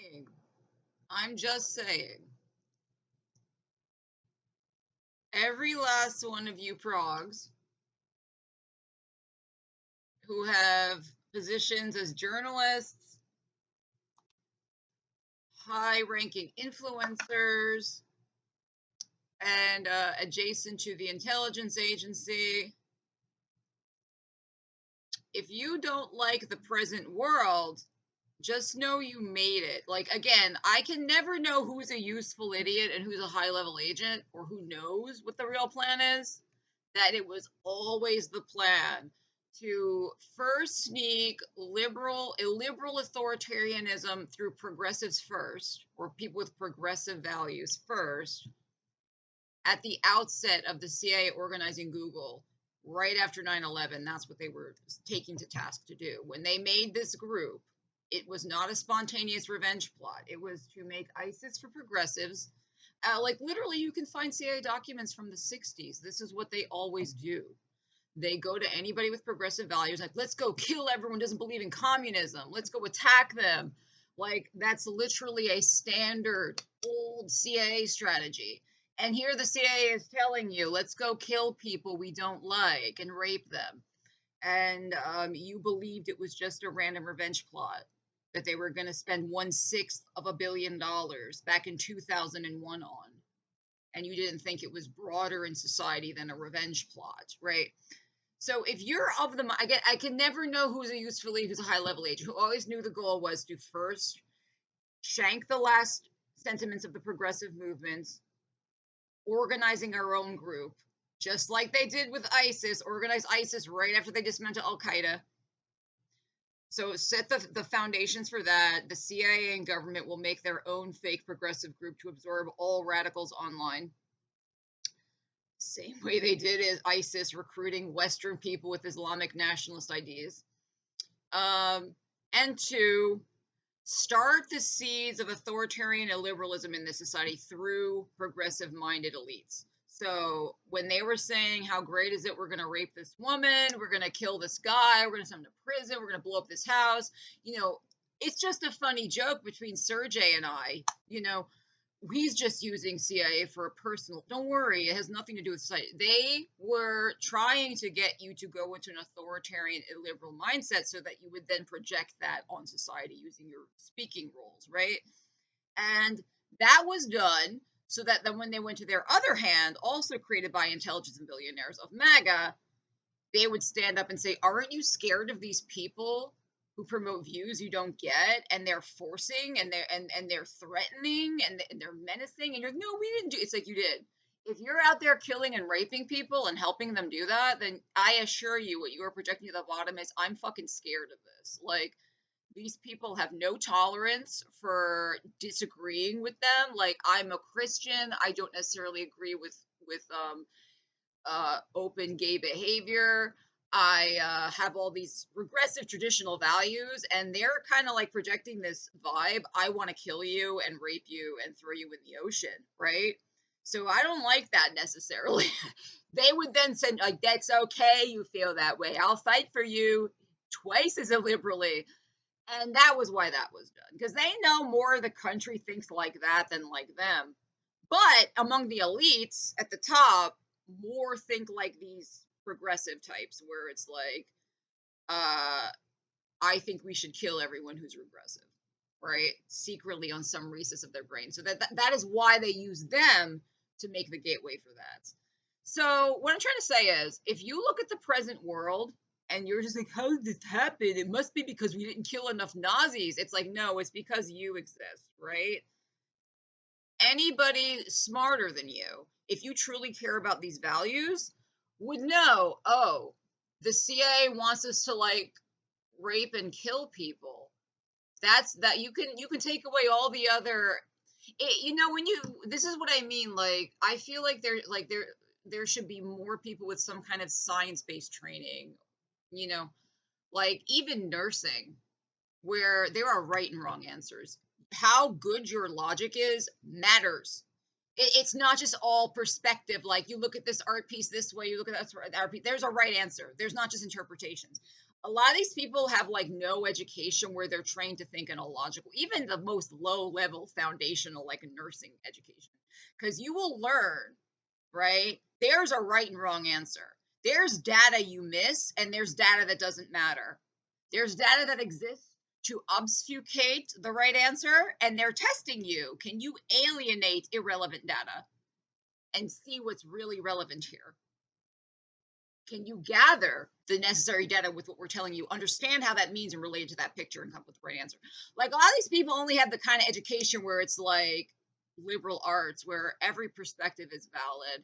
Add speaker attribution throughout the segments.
Speaker 1: saying. I'm just saying. Every last one of you progs who have positions as journalists, high-ranking influencers, and adjacent to the intelligence agency, if you don't like the present world, just know you made it. Like, again, I can never know who's a useful idiot and who's a high-level agent, or who knows what the real plan is. That it was always the plan to first sneak illiberal authoritarianism through progressives first, or people with progressive values first, at the outset of the CIA organizing Google right after 9/11. That's what they were taking to task to do. When they made this group, it was not a spontaneous revenge plot. It was to make ISIS for progressives. Like, literally, you can find CIA documents from the 60s. This is what they always do. They go to anybody with progressive values, like, let's go kill everyone who doesn't believe in communism. Let's go attack them. Like, that's literally a standard old CIA strategy. And here the CIA is telling you, let's go kill people we don't like and rape them. And you believed it was just a random revenge plot, that they were going to spend 1/6 of $1 billion back in 2001 on. And you didn't think it was broader in society than a revenge plot, right? So if you're of the, I can never know who's a useful lead, who's a high level agent, who always knew the goal was to first shank the last sentiments of the progressive movements, organizing our own group, just like they did with ISIS, organize ISIS right after they dismantled Al Qaeda. So set the foundations for that. The CIA and government will make their own fake progressive group to absorb all radicals online. Same way they did is ISIS recruiting Western people with Islamic nationalist ideas. And to start the seeds of authoritarian illiberalism in this society through progressive-minded elites. So when they were saying, how great is it, we're going to rape this woman, we're going to kill this guy, we're going to send him to prison, we're going to blow up this house, it's just a funny joke between Sergey and I, he's just using CIA for a personal, don't worry, it has nothing to do with society. They were trying to get you to go into an authoritarian illiberal mindset so that you would then project that on society using your speaking roles, right? And that was done so that then when they went to their other hand, also created by intelligence and billionaires of MAGA, they would stand up and say, aren't you scared of these people who promote views you don't get, and they're forcing and they're threatening and they're menacing, and you're like, no, we didn't do it. It's like, you did. If you're out there killing and raping people and helping them do that, then I assure you what you are projecting to the bottom is, I'm fucking scared of this. Like, these people have no tolerance for disagreeing with them. Like, I'm a Christian, I don't necessarily agree with open gay behavior. I have all these regressive traditional values, and they're kind of like projecting this vibe. I want to kill you and rape you and throw you in the ocean, right? So I don't like that necessarily. They would then say, like, that's okay, you feel that way. I'll fight for you twice as illiberally. And that was why that was done, because they know more of the country thinks like that than like them. But among the elites at the top, more think like these progressive types, where it's like, I think we should kill everyone who's regressive, right? Secretly on some recess of their brain. So that is why they use them to make the gateway for that. So what I'm trying to say is, if you look at the present world and you're just like, how did this happen? It must be because we didn't kill enough Nazis. It's like, no, it's because you exist, right? Anybody smarter than you, if you truly care about these values, would know, oh, the CIA wants us to, like, rape and kill people. That's that you can take away all the other, when you, this is what I mean, like, I feel like there should be more people with some kind of science-based training, you know, like even nursing, where there are right and wrong answers. How good your logic is matters. It's not just all perspective. Like, you look at this art piece this way, you look at that art piece. There's a right answer. There's not just interpretations. A lot of these people have like no education where they're trained to think in a logical, even the most low level foundational, like nursing education. Because you will learn, right? There's a right and wrong answer. There's data you miss, and there's data that doesn't matter. There's data that exists to obfuscate the right answer, and they're testing you. Can you alienate irrelevant data and see what's really relevant here? Can you gather the necessary data with what we're telling you, understand how that means and relate it to that picture and come up with the right answer? Like a lot of these people only have the kind of education where it's like liberal arts, where every perspective is valid,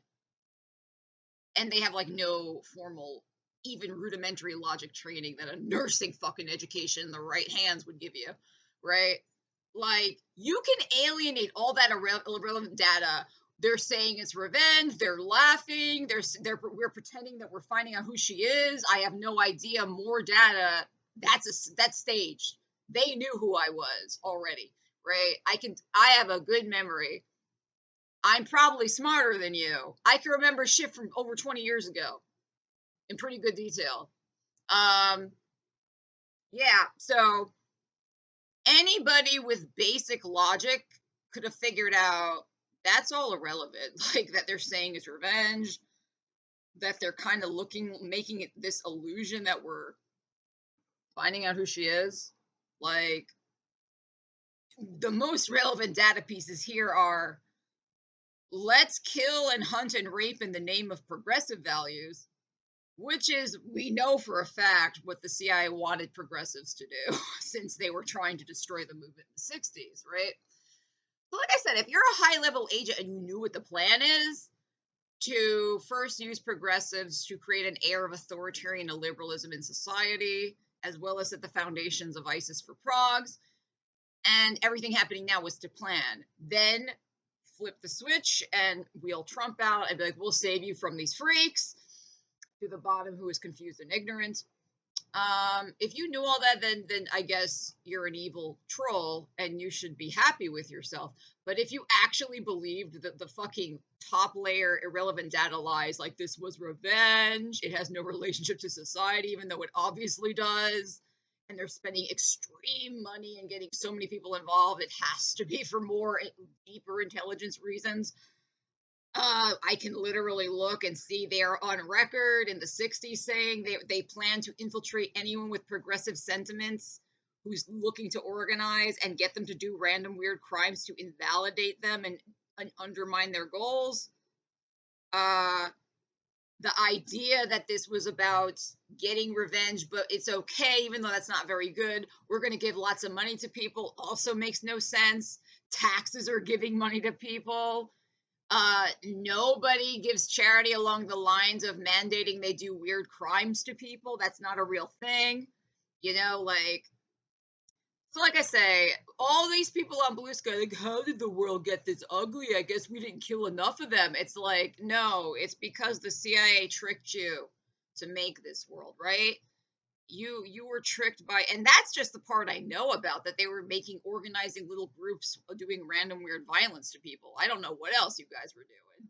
Speaker 1: and they have like no formal, even rudimentary logic training that a nursing fucking education in the right hands would give you, right? Like you can alienate all that irrelevant data. They're saying it's revenge. They're laughing. We're pretending that we're finding out who she is. I have no idea. More data. That's staged. They knew who I was already, right? I have a good memory. I'm probably smarter than you. I can remember shit from over 20 years ago in pretty good detail. Um, yeah, so anybody with basic logic could have figured out that's all irrelevant. Like that they're saying it's revenge, that they're kind of making it this illusion that we're finding out who she is. Like the most relevant data pieces here are let's kill and hunt and rape in the name of progressive values, which is, we know for a fact what the CIA wanted progressives to do since they were trying to destroy the movement in the 60s, right? So, like I said, if you're a high level agent and you knew what the plan is, to first use progressives to create an air of authoritarian liberalism in society, as well as set the foundations of ISIS for progs, and everything happening now was to plan. Then flip the switch and wheel Trump out and be like, we'll save you from these freaks to the bottom who is confused and ignorant. If you knew all that, then I guess you're an evil troll and you should be happy with yourself. But if you actually believed that the fucking top layer irrelevant data lies, like this was revenge, it has no relationship to society, even though it obviously does, and they're spending extreme money and getting so many people involved, it has to be for more deeper intelligence reasons. I can literally look and see they're on record in the 60s saying they plan to infiltrate anyone with progressive sentiments who's looking to organize and get them to do random weird crimes to invalidate them and undermine their goals. The idea that this was about getting revenge, but it's okay, even though that's not very good. We're going to give lots of money to people also makes no sense. Taxes are giving money to people. Nobody gives charity along the lines of mandating they do weird crimes to people. That's not a real thing. You know, like, so like I say, all these people on Blue Sky, like, how did the world get this ugly? I guess we didn't kill enough of them. It's like, no, it's because the CIA tricked you to make this world, right? You were tricked by, and that's just the part I know about, that they were organizing little groups doing random weird violence to people. I don't know what else you guys were doing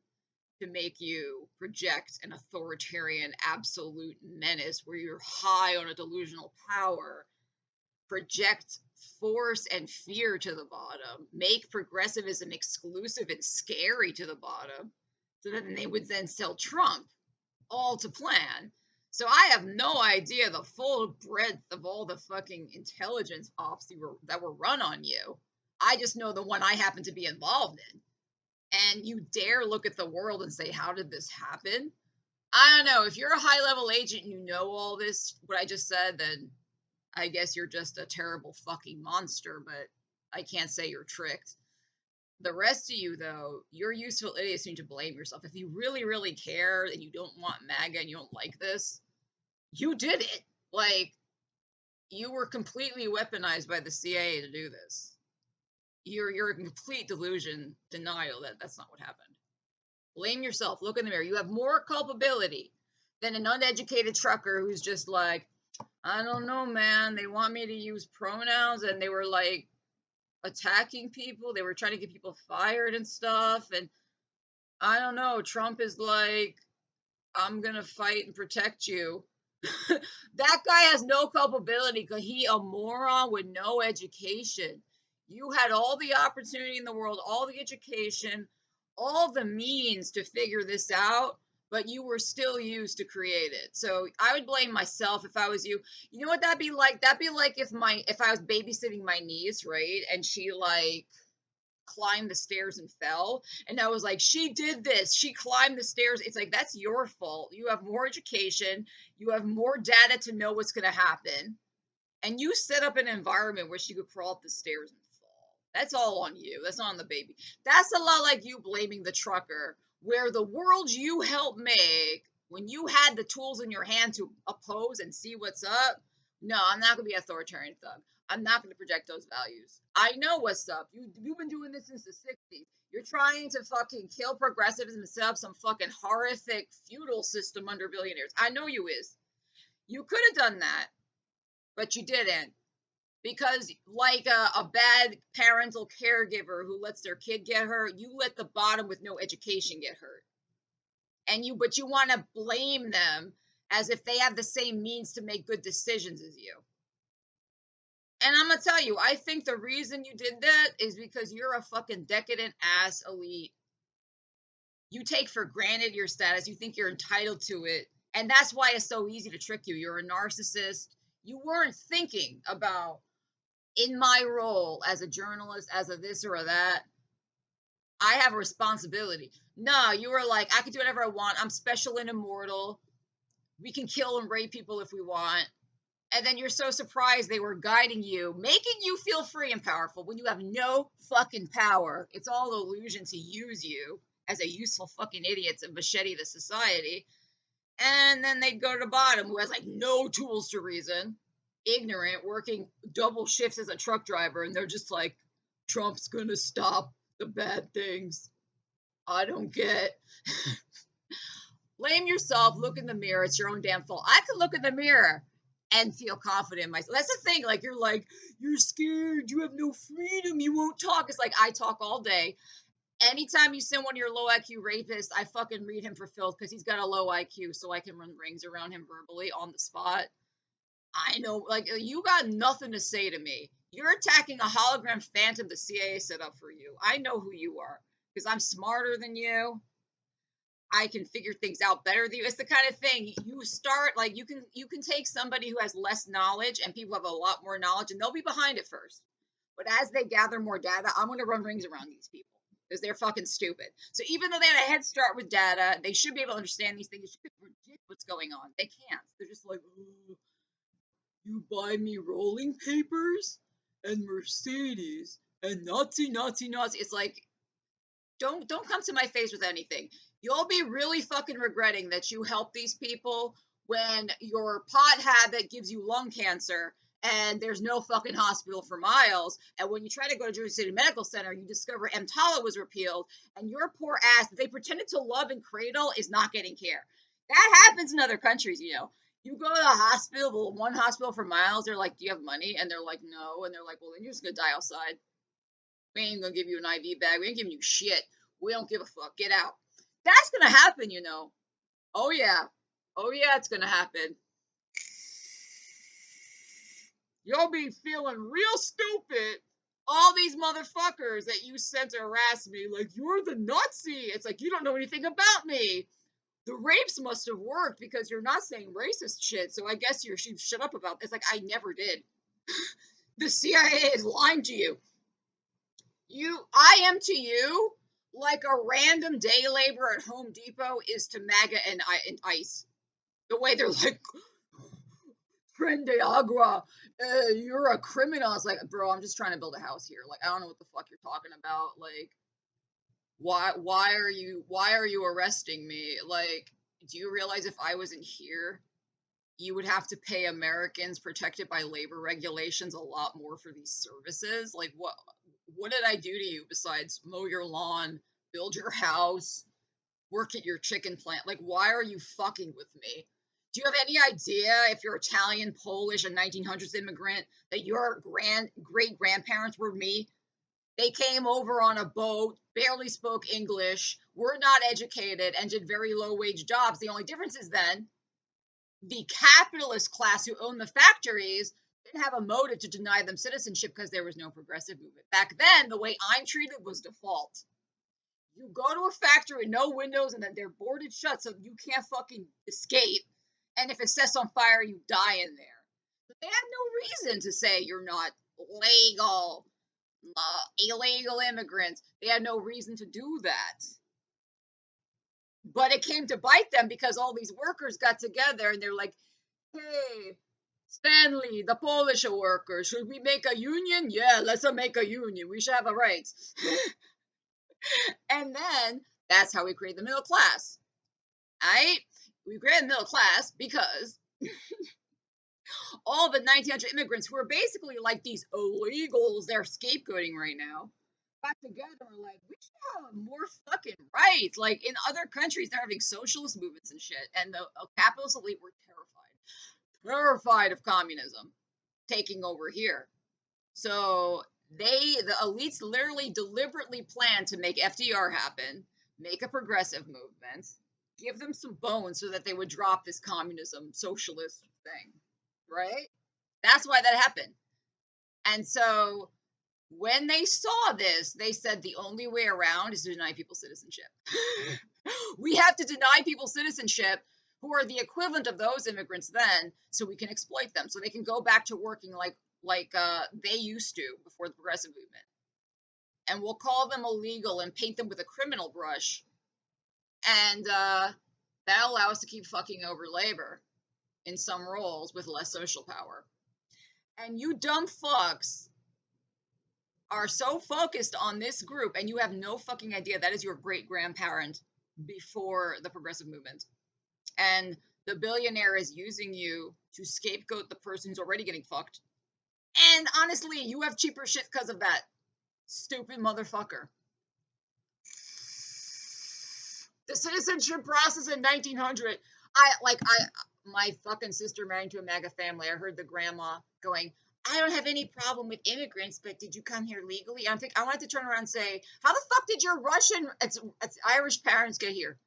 Speaker 1: to make you project an authoritarian absolute menace where you're high on a delusional power, project force and fear to the bottom, make progressivism exclusive and scary to the bottom, so that they would then sell Trump, all to plan. So I have no idea the full breadth of all the fucking intelligence ops that were run on you. I just know the one I happen to be involved in. And you dare look at the world and say, how did this happen? I don't know. If you're a high level agent and you know all this, what I just said, then I guess you're just a terrible fucking monster, but I can't say you're tricked. The rest of you, though, you're useful idiots. You need to blame yourself. If you really, really care and you don't want MAGA and you don't like this, you did it. Like, you were completely weaponized by the CIA to do this. You're a complete delusion, denial that that's not what happened. Blame yourself. Look in the mirror. You have more culpability than an uneducated trucker who's just like, I don't know, man. They want me to use pronouns and they were like attacking people. They were trying to get people fired and stuff. And I don't know. Trump is like, I'm going to fight and protect you. That guy has no culpability because he a moron with no education. You had all the opportunity in the world, all the education, all the means to figure this out, but you were still used to create it. So I would blame myself if I was you. You know what that'd be like? That'd be like if I was babysitting my niece, right? And she like climbed the stairs and fell. And I was like, she did this. She climbed the stairs. It's like, that's your fault. You have more education. You have more data to know what's going to happen. And you set up an environment where she could crawl up the stairs and fall. That's all on you. That's not on the baby. That's a lot like you blaming the trucker, where the world you helped make, when you had the tools in your hand to oppose and see what's up. No, I'm not going to be authoritarian thug. I'm not going to project those values. I know what's up. You've been doing this since the 60s. You're trying to fucking kill progressivism and set up some fucking horrific feudal system under billionaires. I know you is. You could have done that, but you didn't because like a bad parental caregiver who lets their kid get hurt, you let the bottom with no education get hurt. But you want to blame them as if they have the same means to make good decisions as you. And I'm gonna tell you, I think the reason you did that is because you're a fucking decadent ass elite. You take for granted your status, you think you're entitled to it, and that's why it's so easy to trick you. You're a narcissist. You weren't thinking about, in my role as a journalist, as a this or a that, I have a responsibility. No, you were like, I can do whatever I want. I'm special and immortal. We can kill and rape people if we want. And then you're so surprised they were guiding you, making you feel free and powerful when you have no fucking power. It's all illusion to use you as a useful fucking idiot to machete the society. And then they'd go to the bottom who has like no tools to reason, ignorant, working double shifts as a truck driver, and they're just like, Trump's gonna stop the bad things. I don't get. Blame yourself, look in the mirror, it's your own damn fault. I could look in the mirror and feel confident in myself. That's the thing, like you're scared, you have no freedom, you won't talk. It's like I talk all day. Anytime you send one of your low IQ rapists, I fucking read him for filth because he's got a low IQ, so I can run rings around him verbally on the spot. I know, like, you got nothing to say to me. You're attacking a hologram phantom the CIA set up for you. I know who you are because I'm smarter than you. I can figure things out better than you. It's the kind of thing you start like you can take somebody who has less knowledge and people have a lot more knowledge and they'll be behind it first. But as they gather more data, I'm going to run rings around these people because they're fucking stupid. So even though they had a head start with data, they should be able to understand these things. They should predict what's going on. They can't. They're just like, oh, you buy me rolling papers and Mercedes and Nazi, Nazi, Nazi. It's like, don't come to my face with anything. You'll be really fucking regretting that you helped these people when your pot habit gives you lung cancer and there's no fucking hospital for miles. And when you try to go to Jersey City Medical Center, you discover EMTALA was repealed, and your poor ass that they pretended to love and cradle is not getting care. That happens in other countries, you know. You go to the hospital, the one hospital for miles, they're like, do you have money? And they're like, no. And they're like, well, then you're just going to die outside. We ain't gonna give you an IV bag. We ain't giving you shit. We don't give a fuck. Get out. That's gonna happen, you know. Oh yeah. Oh yeah, it's gonna happen. You'll be feeling real stupid. All these motherfuckers that you sent to harass me, like you're the Nazi. It's like you don't know anything about me. The rapes must have worked because you're not saying racist shit. So I guess you should shut up about this. Like I never did. The CIA is lying to you. I am to you like a random day laborer at Home Depot is to MAGA and ICE. The way they're like, Tren de Agua, you're a criminal. It's like, bro, I'm just trying to build a house here. Like, I don't know what the fuck you're talking about. Like, why are you arresting me? Like, do you realize if I wasn't here, you would have to pay Americans protected by labor regulations a lot more for these services? Like, what did I do to you besides mow your lawn, build your house, work at your chicken plant? Like, why are you fucking with me? Do you have any idea if you're Italian, Polish, a 1900s immigrant that your great grandparents were me? They came over on a boat, barely spoke English, were not educated, and did very low wage jobs. The only difference is then the capitalist class who owned the factories didn't have a motive to deny them citizenship because there was no progressive movement. Back then, the way I'm treated was default. You go to a factory with no windows and then they're boarded shut so you can't fucking escape. And if it sets on fire, you die in there. But they had no reason to say you're not legal, illegal immigrants. They had no reason to do that. But it came to bite them because all these workers got together and they're like, hey, Stanley, the Polish workers, should we make a union? Yeah, let's make a union. We should have a rights. And then that's how we create the middle class. Right? We created the middle class because all the 1900 immigrants who are basically like these illegals they're scapegoating right now got together and were like, we should have more fucking rights. Like in other countries, they're having socialist movements and shit, and the capitalist elite were terrified of communism taking over here. So the elites literally deliberately planned to make FDR happen, make a progressive movement, give them some bones so that they would drop this communism socialist thing, right? That's why that happened. And so when they saw this, they said the only way around is to deny people citizenship. We have to deny people citizenship who are the equivalent of those immigrants then, so we can exploit them, so they can go back to working like they used to before the progressive movement. And we'll call them illegal and paint them with a criminal brush. And that'll allow us to keep fucking over labor in some roles with less social power. And you dumb fucks are so focused on this group, and you have no fucking idea that is your great grandparent before the progressive movement. And the billionaire is using you to scapegoat the person who's already getting fucked. And honestly, you have cheaper shit because of that. Stupid motherfucker. The citizenship process in 1900. My fucking sister married into a MAGA family. I heard the grandma going, I don't have any problem with immigrants, but did you come here legally? I wanted to turn around and say, how the fuck did your it's Irish parents get here?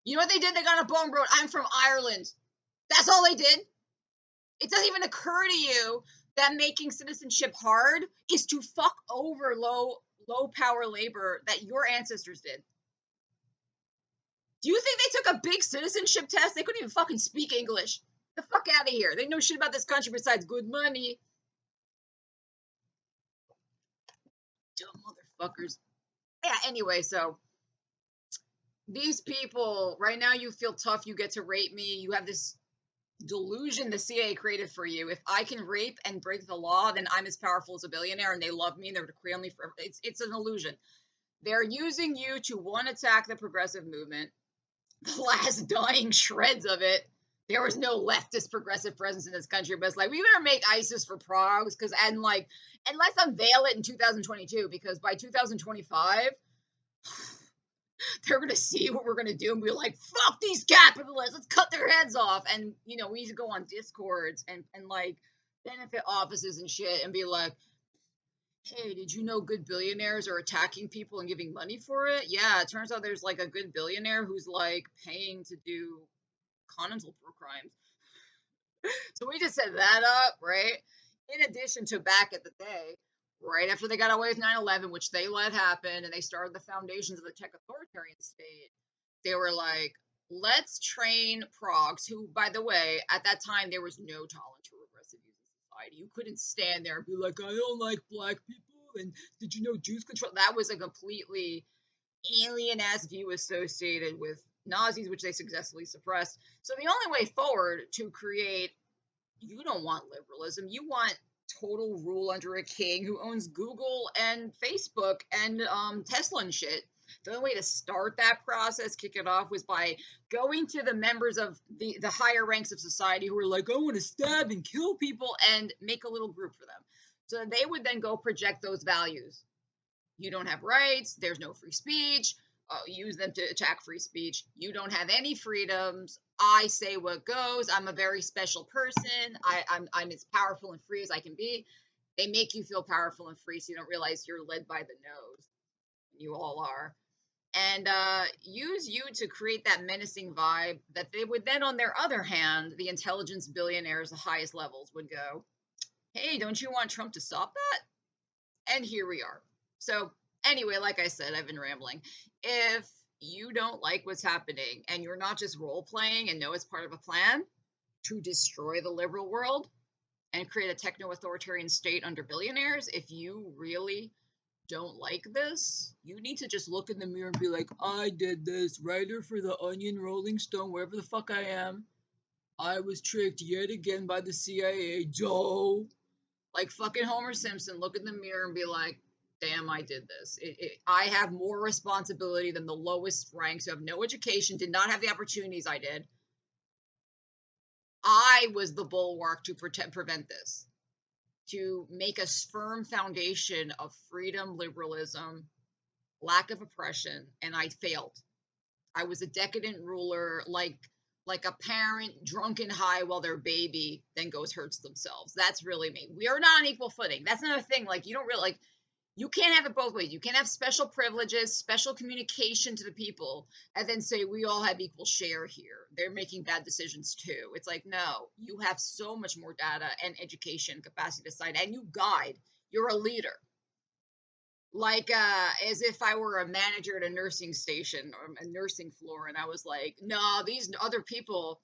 Speaker 1: You know what they did? They got a bone road. I'm from Ireland. That's all they did. It doesn't even occur to you that making citizenship hard is to fuck over low power labor that your ancestors did. Do you think they took a big citizenship test? They couldn't even fucking speak English. The fuck out of here. They know shit about this country besides good money. Dumb motherfuckers. Yeah, anyway, so these people, right now you feel tough, you get to rape me, you have this delusion the CIA created for you. If I can rape and break the law, then I'm as powerful as a billionaire and they love me and they're going to create me forever. It's an illusion. They're using you to one, attack the progressive movement, the last dying shreds of it. There was no leftist progressive presence in this country, but it's like we better make ISIS for progs and let's unveil it in 2022 because by 2025 they're gonna see what we're gonna do and be like, fuck these capitalists, let's cut their heads off. And we need to go on discords and like benefit offices and shit and be like, hey, did you know good billionaires are attacking people and giving money for it? Yeah, it turns out there's like a good billionaire who's like paying to do conjugal crimes. So we just set that up, right? In addition to back at the day, right after they got away with 9/11, which they let happen, and they started the foundations of the tech authoritarian state, they were like, let's train progs, who, by the way, at that time, there was no tolerance for regressive views in society. You couldn't stand there and be like, I don't like black people, and did you know Jews control? That was a completely alien-ass view associated with Nazis, which they successfully suppressed. So the only way forward to create, you don't want liberalism, you want total rule under a king who owns Google and Facebook and Tesla and shit. The only way to start that process, kick it off, was by going to the members of the higher ranks of society who are like, I want to stab and kill people, and make a little group for them. So they would then go project those values. You don't have rights, there's no free speech, use them to attack free speech. You don't have any freedoms. I say what goes. I'm a very special person. I'm as powerful and free as I can be. They make you feel powerful and free so you don't realize you're led by the nose. You all are. and use you to create that menacing vibe that they would then, on their other hand, the intelligence billionaires, the highest levels, would go, hey, don't you want Trump to stop that? And here we are. So, anyway, like I said, I've been rambling. If you don't like what's happening and you're not just role playing and know it's part of a plan to destroy the liberal world and create a techno authoritarian state under billionaires, if you really don't like this, you need to just look in the mirror and be like, I did this. Writer for The Onion, Rolling Stone, wherever the fuck I am. I was tricked yet again by the CIA. Joe. Like fucking Homer Simpson, look in the mirror and be like, damn, I did this. I have more responsibility than the lowest ranks who have no education, did not have the opportunities I did. I was the bulwark to prevent this, to make a firm foundation of freedom, liberalism, lack of oppression, and I failed. I was a decadent ruler, like a parent drunk and high while their baby then goes hurts themselves. That's really me. We are not on equal footing. That's another thing. Like you don't really like you can't have it both ways. You can't have special privileges, special communication to the people, and then say we all have equal share here. They're making bad decisions too. It's like, no, you have so much more data and education capacity to decide, and you guide. You're a leader. Like as if I were a manager at a nursing station or a nursing floor, and I was like, no, these other people,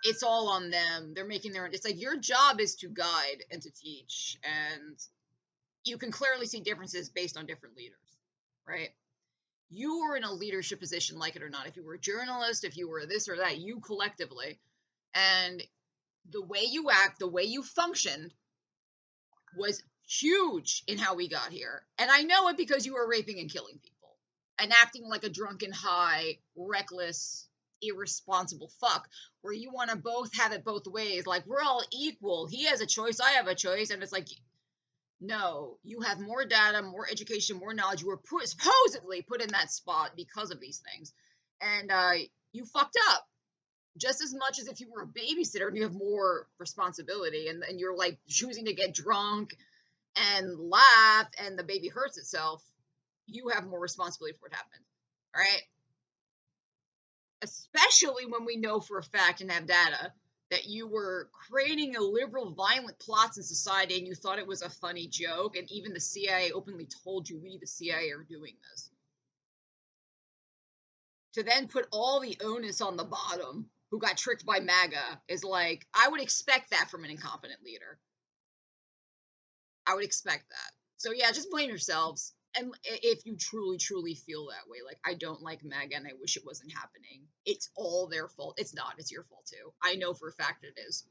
Speaker 1: it's all on them. They're making their own. It's like your job is to guide and to teach, and you can clearly see differences based on different leaders, right? You are in a leadership position, like it or not. If you were a journalist, if you were this or that, you collectively, and the way you act, the way you functioned was huge in how we got here. And I know it because you were raping and killing people and acting like a drunken, high, reckless, irresponsible fuck, where you want to both have it both ways. Like, we're all equal. He has a choice, I have a choice. And it's like, no, you have more data, more education, more knowledge. You were supposedly put in that spot because of these things. And you fucked up just as much as if you were a babysitter and you have more responsibility and you're like choosing to get drunk and laugh and the baby hurts itself, you have more responsibility for what happened. All right. Especially when we know for a fact and have data that you were creating illiberal, violent plots in society and you thought it was a funny joke. And even the CIA openly told you, we, the CIA, are doing this. To then put all the onus on the bottom who got tricked by MAGA is like, I would expect that from an incompetent leader. I would expect that. So yeah, just blame yourselves. And if you truly, truly feel that way, like I don't like MAGA and I wish it wasn't happening, it's all their fault. It's not. It's your fault too. I know for a fact it is.